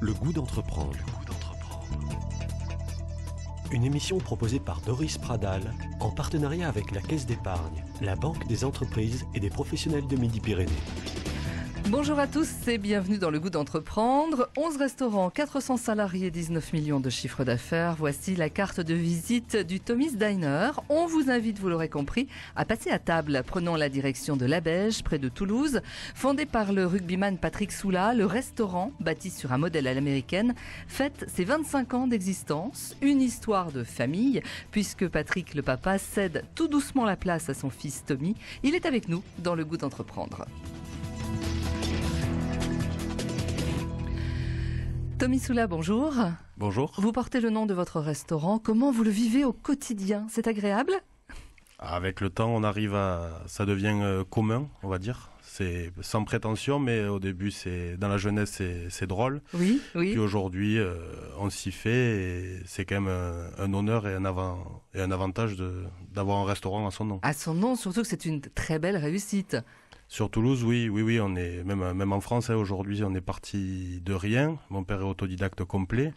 Le goût d'entreprendre. Une émission proposée par Doris Pradal en partenariat avec la Caisse d'épargne, la Banque des entreprises et des professionnels de Midi-Pyrénées. Bonjour à tous et bienvenue dans Le Goût d'entreprendre. 11 restaurants, 400 salariés, 19 millions de chiffre d'affaires. Voici la carte de visite du Tommy's Diner. On vous invite, vous l'aurez compris, à passer à table. Prenons la direction de Labège, près de Toulouse. Fondé par le rugbyman Patrick Soula, le restaurant, bâti sur un modèle à l'américaine, fête ses 25 ans d'existence. Une histoire de famille, puisque Patrick, le papa, cède tout doucement la place à son fils Tommy. Il est avec nous dans Le Goût d'entreprendre. Tommy Soula, bonjour. Bonjour. Vous portez le nom de votre restaurant. Comment vous le vivez au quotidien? C'est agréable? Avec le temps, on arrive ça devient commun, on va dire. C'est sans prétention, mais au début, dans la jeunesse, c'est drôle. Oui. Puis aujourd'hui, on s'y fait et c'est quand même un honneur et un avantage d'avoir un restaurant à son nom. À son nom, surtout que c'est une très belle réussite. Sur Toulouse, oui, on est même en France aujourd'hui, on est parti de rien. Mon père est autodidacte complet,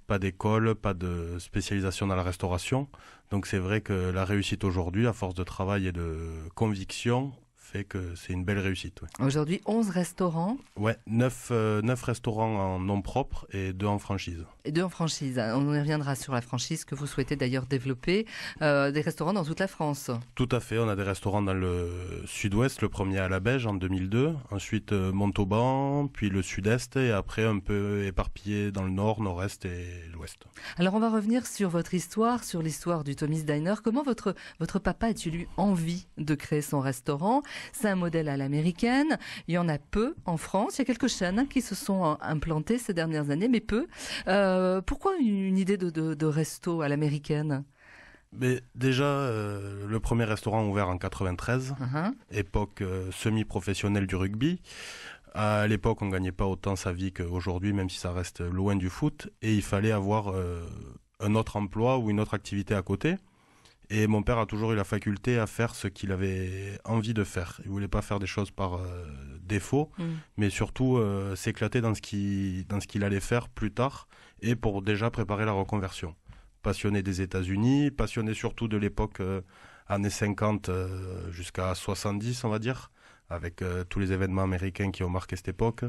pas d'école, pas de spécialisation dans la restauration. Donc c'est vrai que la réussite aujourd'hui, à force de travail et de conviction, fait que c'est une belle réussite. Ouais. Aujourd'hui, 11 restaurants. Ouais, 9 restaurants en nom propre et 2 en franchise. Et 2 en franchise. On y reviendra sur la franchise que vous souhaitez d'ailleurs développer. Des restaurants dans toute la France. Tout à fait. On a des restaurants dans le sud-ouest, le premier à Labège en 2002. Ensuite Montauban, puis le sud-est et après un peu éparpillé dans le nord, nord-est et l'ouest. Alors on va revenir sur votre histoire, sur l'histoire du Tommy's Diner. Comment votre papa a-t-il eu envie de créer son restaurant? C'est un modèle à l'américaine. Il y en a peu en France. Il y a quelques chaînes qui se sont implantées ces dernières années, mais peu. Pourquoi une idée de resto à l'américaine? Mais déjà, le premier restaurant ouvert en 93, époque semi-professionnelle du rugby. À l'époque, on gagnait pas autant sa vie qu'aujourd'hui, même si ça reste loin du foot. Et il fallait avoir un autre emploi ou une autre activité à côté. Et mon père a toujours eu la faculté à faire ce qu'il avait envie de faire. Il voulait pas faire des choses par défaut, mais surtout s'éclater dans ce qu'il allait faire plus tard et pour déjà préparer la reconversion. Passionné des États-Unis, passionné surtout de l'époque années 50 jusqu'à 70, on va dire, avec tous les événements américains qui ont marqué cette époque.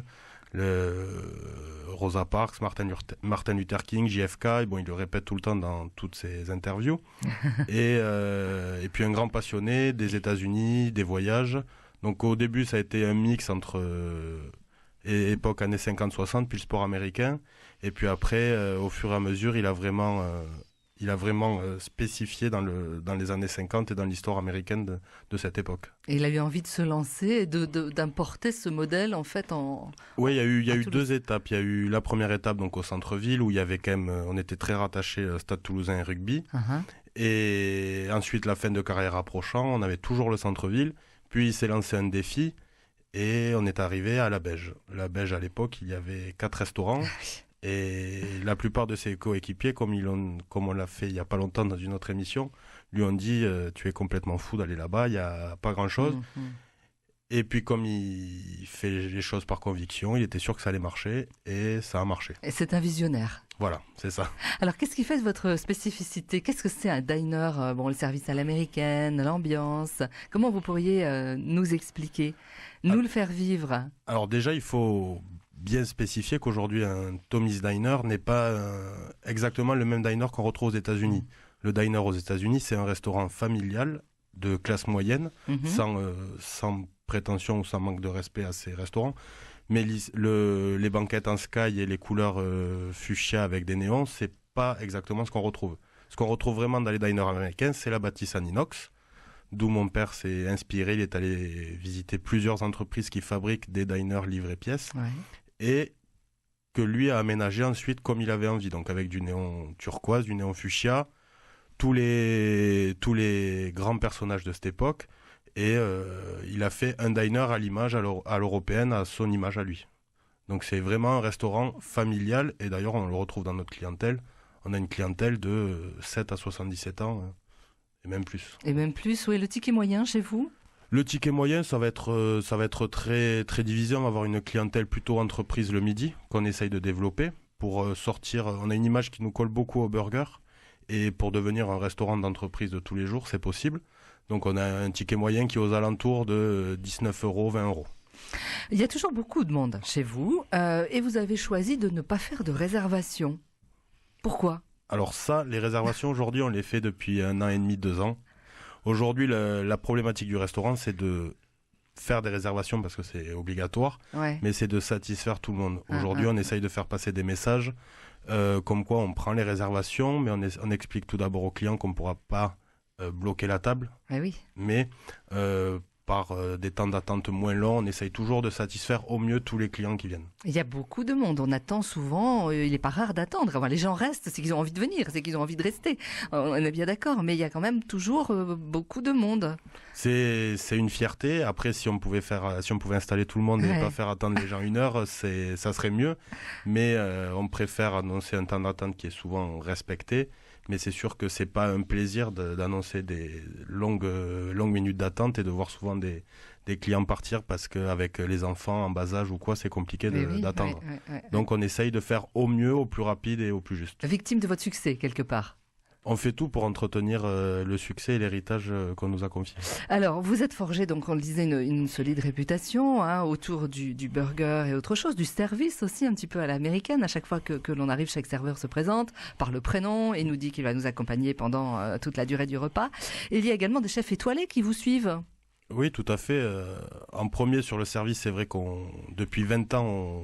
Rosa Parks, Martin Luther King, JFK, et bon, il le répète tout le temps dans toutes ses interviews. et puis un grand passionné des États-Unis, des voyages. Donc au début, ça a été un mix entre époque années 50-60, puis le sport américain. Et puis après, au fur et à mesure, il a vraiment spécifié dans les années 50 et dans l'histoire américaine de cette époque. Et il a eu envie de se lancer et d'importer ce modèle en fait en... Oui, il y a eu 2 étapes. Il y a eu la première étape donc au centre-ville où il y avait quand même, on était très rattachés Stade Toulousain et rugby. Et ensuite la fin de carrière approchant, on avait toujours le centre-ville. Puis il s'est lancé un défi et on est arrivé à Labège. Labège à l'époque, il y avait 4 restaurants. Et la plupart de ses coéquipiers, comme on l'a fait il y a pas longtemps dans une autre émission, lui ont dit tu es complètement fou d'aller là-bas, il y a pas grand-chose. Et puis comme il fait les choses par conviction, il était sûr que ça allait marcher et ça a marché. Et c'est un visionnaire. Voilà, c'est ça. Alors qu'est-ce qui fait votre spécificité? Qu'est-ce que c'est un diner? Bon, le service à l'américaine, l'ambiance. Comment vous pourriez nous expliquer, le faire vivre? Alors déjà, il faut bien spécifier qu'aujourd'hui un Tommy's Diner n'est pas exactement le même diner qu'on retrouve aux États-Unis. Le diner aux États-Unis, c'est un restaurant familial de classe moyenne, sans prétention ou sans manque de respect à ces restaurants. Mais les banquettes en sky et les couleurs fuchsia avec des néons, c'est pas exactement ce qu'on retrouve. Ce qu'on retrouve vraiment dans les diners américains, c'est la bâtisse en inox. D'où mon père s'est inspiré, il est allé visiter plusieurs entreprises qui fabriquent des diners livrés pièces. Et que lui a aménagé ensuite comme il avait envie, donc avec du néon turquoise, du néon fuchsia, tous les grands personnages de cette époque, et il a fait un diner à l'image à l'européenne, à son image à lui. Donc c'est vraiment un restaurant familial, et d'ailleurs on le retrouve dans notre clientèle. On a une clientèle de 7 à 77 ans, et même plus. Et même plus, oui. Le ticket moyen chez vous? Le ticket moyen, ça va être très, très divisé. On va avoir une clientèle plutôt entreprise le midi qu'on essaye de développer pour sortir. On a une image qui nous colle beaucoup au burger et pour devenir un restaurant d'entreprise de tous les jours, c'est possible. Donc on a un ticket moyen qui est aux alentours de 19 euros, 20 euros. Il y a toujours beaucoup de monde chez vous et vous avez choisi de ne pas faire de réservation. Pourquoi ? Alors ça, les réservations aujourd'hui, on les fait depuis 1 an et demi, 2 ans. Aujourd'hui, la problématique du restaurant, c'est de faire des réservations parce que c'est obligatoire, mais c'est de satisfaire tout le monde. Aujourd'hui, on essaye de faire passer des messages comme quoi on prend les réservations, mais on explique tout d'abord aux clients qu'on ne pourra pas bloquer la table, mais par des temps d'attente moins longs, on essaye toujours de satisfaire au mieux tous les clients qui viennent. Il y a beaucoup de monde, on attend souvent, il n'est pas rare d'attendre. Enfin, les gens restent, c'est qu'ils ont envie de venir, c'est qu'ils ont envie de rester. On est bien d'accord, mais il y a quand même toujours beaucoup de monde. C'est une fierté. Après, si on pouvait installer tout le monde et pas faire attendre les gens 1 heure, ça serait mieux. Mais on préfère annoncer un temps d'attente qui est souvent respecté. Mais c'est sûr que c'est pas un plaisir d'annoncer des longues minutes d'attente et de voir souvent des clients partir parce qu'avec les enfants en bas âge ou quoi, c'est compliqué d'attendre. Donc on essaye de faire au mieux, au plus rapide et au plus juste. Victime de votre succès, quelque part. On fait tout pour entretenir le succès et l'héritage qu'on nous a confié. Alors, vous êtes forgé, donc on le disait, une solide réputation autour du burger et autre chose, du service aussi un petit peu à l'américaine. À chaque fois que l'on arrive, chaque serveur se présente par le prénom et nous dit qu'il va nous accompagner pendant toute la durée du repas. Et il y a également des chefs étoilés qui vous suivent. Oui, tout à fait. En premier sur le service, c'est vrai depuis 20 ans,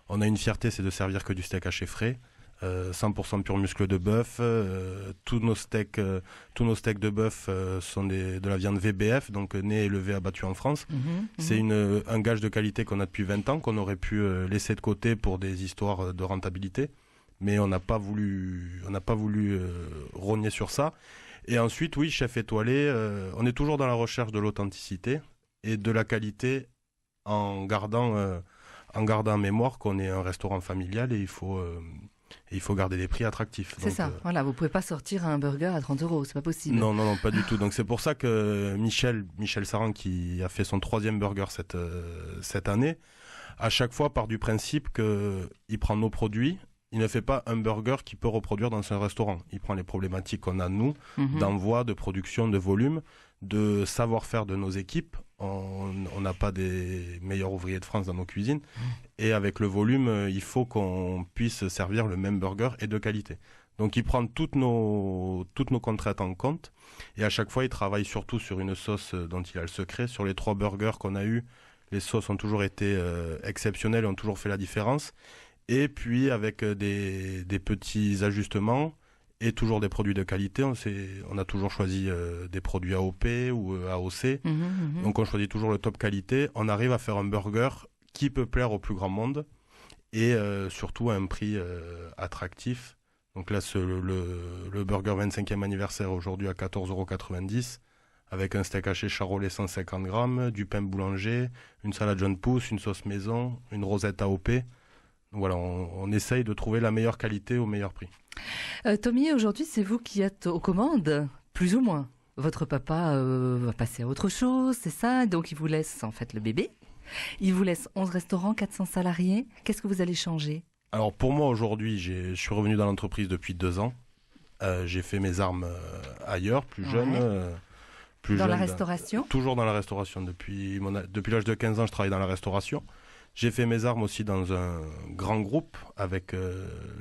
on a une fierté, c'est de servir que du steak haché frais. 100% pur muscle de bœuf. Tous nos steaks de bœuf sont de la viande VBF, donc née, élevée, abattue en France. C'est un gage de qualité qu'on a depuis 20 ans, qu'on aurait pu laisser de côté pour des histoires de rentabilité. Mais on n'a pas voulu rogner sur ça. Et ensuite, oui, chef étoilé, on est toujours dans la recherche de l'authenticité et de la qualité en gardant en mémoire qu'on est un restaurant familial et il faut garder des prix attractifs. C'est ça, voilà, vous pouvez pas sortir un burger à 30 €, c'est pas possible. Non, pas du tout. Donc c'est pour ça que Michel Saran, qui a fait son 3e burger cette année, à chaque fois part du principe qu'il prend nos produits, il ne fait pas un burger qu'il peut reproduire dans un restaurant. Il prend les problématiques qu'on a nous, d'envoi, de production, de volume, de savoir-faire de nos équipes. On n'a pas des meilleurs ouvriers de France dans nos cuisines. Et avec le volume, il faut qu'on puisse servir le même burger et de qualité. Donc il prend toutes nos contraintes en compte. Et à chaque fois, il travaille surtout sur une sauce dont il a le secret. Sur les 3 burgers qu'on a eus, les sauces ont toujours été exceptionnelles, ont toujours fait la différence. Et puis avec des petits ajustements et toujours des produits de qualité, on a toujours choisi des produits AOP ou AOC. Donc on choisit toujours le top qualité. On arrive à faire un burger qui peut plaire au plus grand monde et surtout à un prix attractif. Donc là, le burger 25e anniversaire aujourd'hui à 14,90 € avec un steak haché charolais 150 grammes, du pain boulanger, une salade jaune pousse, une sauce maison, une rosette AOP. Voilà, on essaye de trouver la meilleure qualité au meilleur prix. Tommy, aujourd'hui, c'est vous qui êtes aux commandes, plus ou moins. Votre papa va passer à autre chose, c'est ça? Donc, il vous laisse en fait le bébé. Il vous laisse 11 restaurants, 400 salariés. Qu'est-ce que vous allez changer? Alors, pour moi, aujourd'hui, je suis revenu dans l'entreprise depuis 2 ans. J'ai fait mes armes ailleurs, plus jeune. Dans la restauration? Toujours dans la restauration. Depuis l'âge de 15 ans, je travaille dans la restauration. J'ai fait mes armes aussi dans un grand groupe avec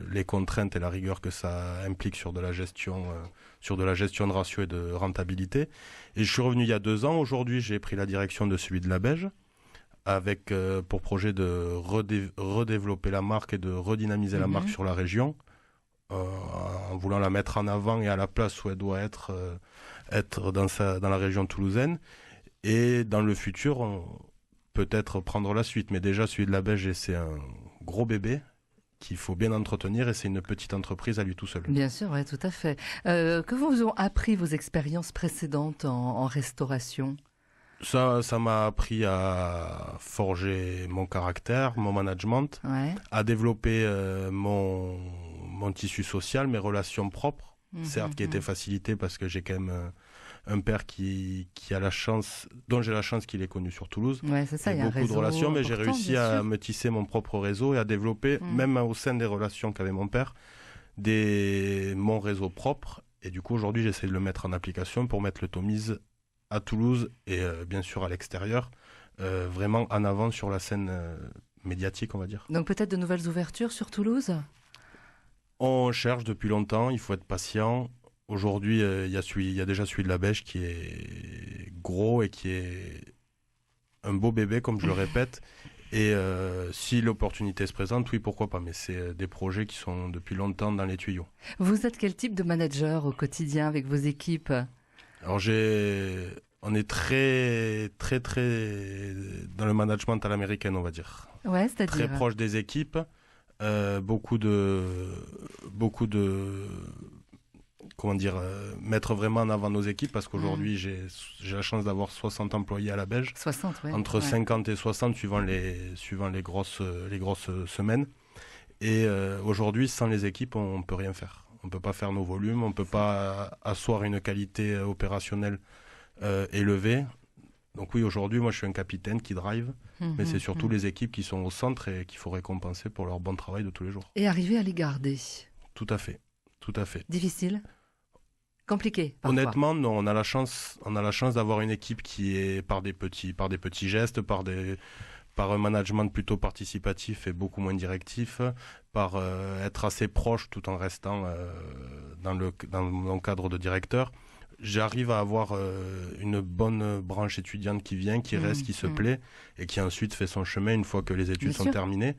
les contraintes et la rigueur que ça implique sur de la gestion de ratio et de rentabilité. Et je suis revenu il y a 2 ans. Aujourd'hui, j'ai pris la direction de celui de la Beige avec pour projet de redévelopper la marque et de redynamiser la marque sur la région en voulant la mettre en avant et à la place où elle doit être dans la région toulousaine. Et dans le futur, peut-être prendre la suite, mais déjà celui de la Beige, c'est un gros bébé qu'il faut bien entretenir et c'est une petite entreprise à lui tout seul. Bien sûr, oui, tout à fait. Que vous ont appris vos expériences précédentes en restauration ? Ça m'a appris à forger mon caractère, mon management, à développer mon tissu social, mes relations propres, certes qui étaient facilitées parce que j'ai quand même un père dont j'ai la chance qu'il ait connu sur Toulouse. Ouais, c'est ça, il y a beaucoup de relations, mais j'ai important, réussi bien à sûr. me tisser mon propre réseau et à développer, même au sein des relations qu'avait mon père, mon réseau propre. Et du coup, aujourd'hui, j'essaie de le mettre en application pour mettre le Tomiz à Toulouse et bien sûr à l'extérieur, vraiment en avant sur la scène médiatique, on va dire. Donc peut-être de nouvelles ouvertures sur Toulouse? On cherche depuis longtemps, il faut être patient. Aujourd'hui, il y a déjà celui de la Bêche qui est gros et qui est un beau bébé, comme je le répète. Et si l'opportunité se présente, oui, pourquoi pas. Mais c'est des projets qui sont depuis longtemps dans les tuyaux. Vous êtes quel type de manager au quotidien avec vos équipes? Alors on est très, très, très dans le management à l'américaine, on va dire. Ouais, Très c'est-à-dire? proche des équipes. Beaucoup de comment dire, mettre vraiment en avant nos équipes parce qu'aujourd'hui j'ai la chance d'avoir 60 employés à la Belge, 60, ouais. entre Ouais. 50 et 60 suivant les grosses semaines. Et aujourd'hui, sans les équipes, on peut rien faire. On peut pas faire nos volumes, on peut pas asseoir une qualité opérationnelle élevée. Donc oui, aujourd'hui, moi je suis un capitaine qui drive, mais c'est surtout les équipes qui sont au centre et qu'il faut récompenser pour leur bon travail de tous les jours. Et arriver à les garder? Tout à fait, tout à fait. Difficile? Compliqué, parfois? Honnêtement, non, on a la chance d'avoir une équipe qui est par des petits gestes, par un management plutôt participatif et beaucoup moins directif, par être assez proche tout en restant dans mon cadre de directeur. J'arrive à avoir une bonne branche étudiante qui vient, qui reste, qui se plaît et qui ensuite fait son chemin une fois que les études sont terminées.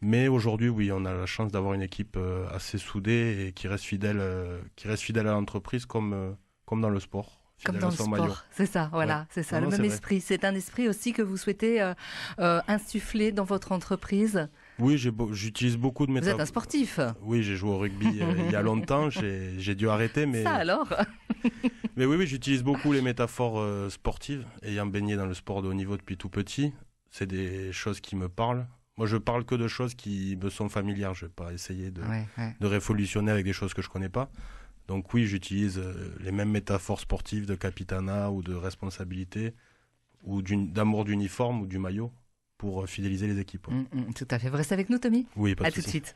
Mais aujourd'hui, oui, on a la chance d'avoir une équipe assez soudée et qui reste fidèle à l'entreprise comme dans le sport. Comme dans le sport, c'est ça, voilà, Ouais. c'est ça, Non, le c'est même vrai. esprit. C'est un esprit aussi que vous souhaitez insuffler dans votre entreprise. Oui, j'utilise beaucoup de Vous êtes métaphores. un sportif. Oui, j'ai joué au rugby il y a longtemps, j'ai dû arrêter, mais Ça alors? Mais oui, j'utilise beaucoup les métaphores sportives, ayant baigné dans le sport de haut niveau depuis tout petit. C'est des choses qui me parlent. Moi, je parle que de choses qui me sont familières. Je ne vais pas essayer de révolutionner avec des choses que je ne connais pas. Donc oui, j'utilise les mêmes métaphores sportives de capitanat ou de responsabilité ou d'amour d'uniforme ou du maillot pour fidéliser les équipes. Tout à fait. Vous restez avec nous, Tommy? Oui, pas de À tout de souci. suite.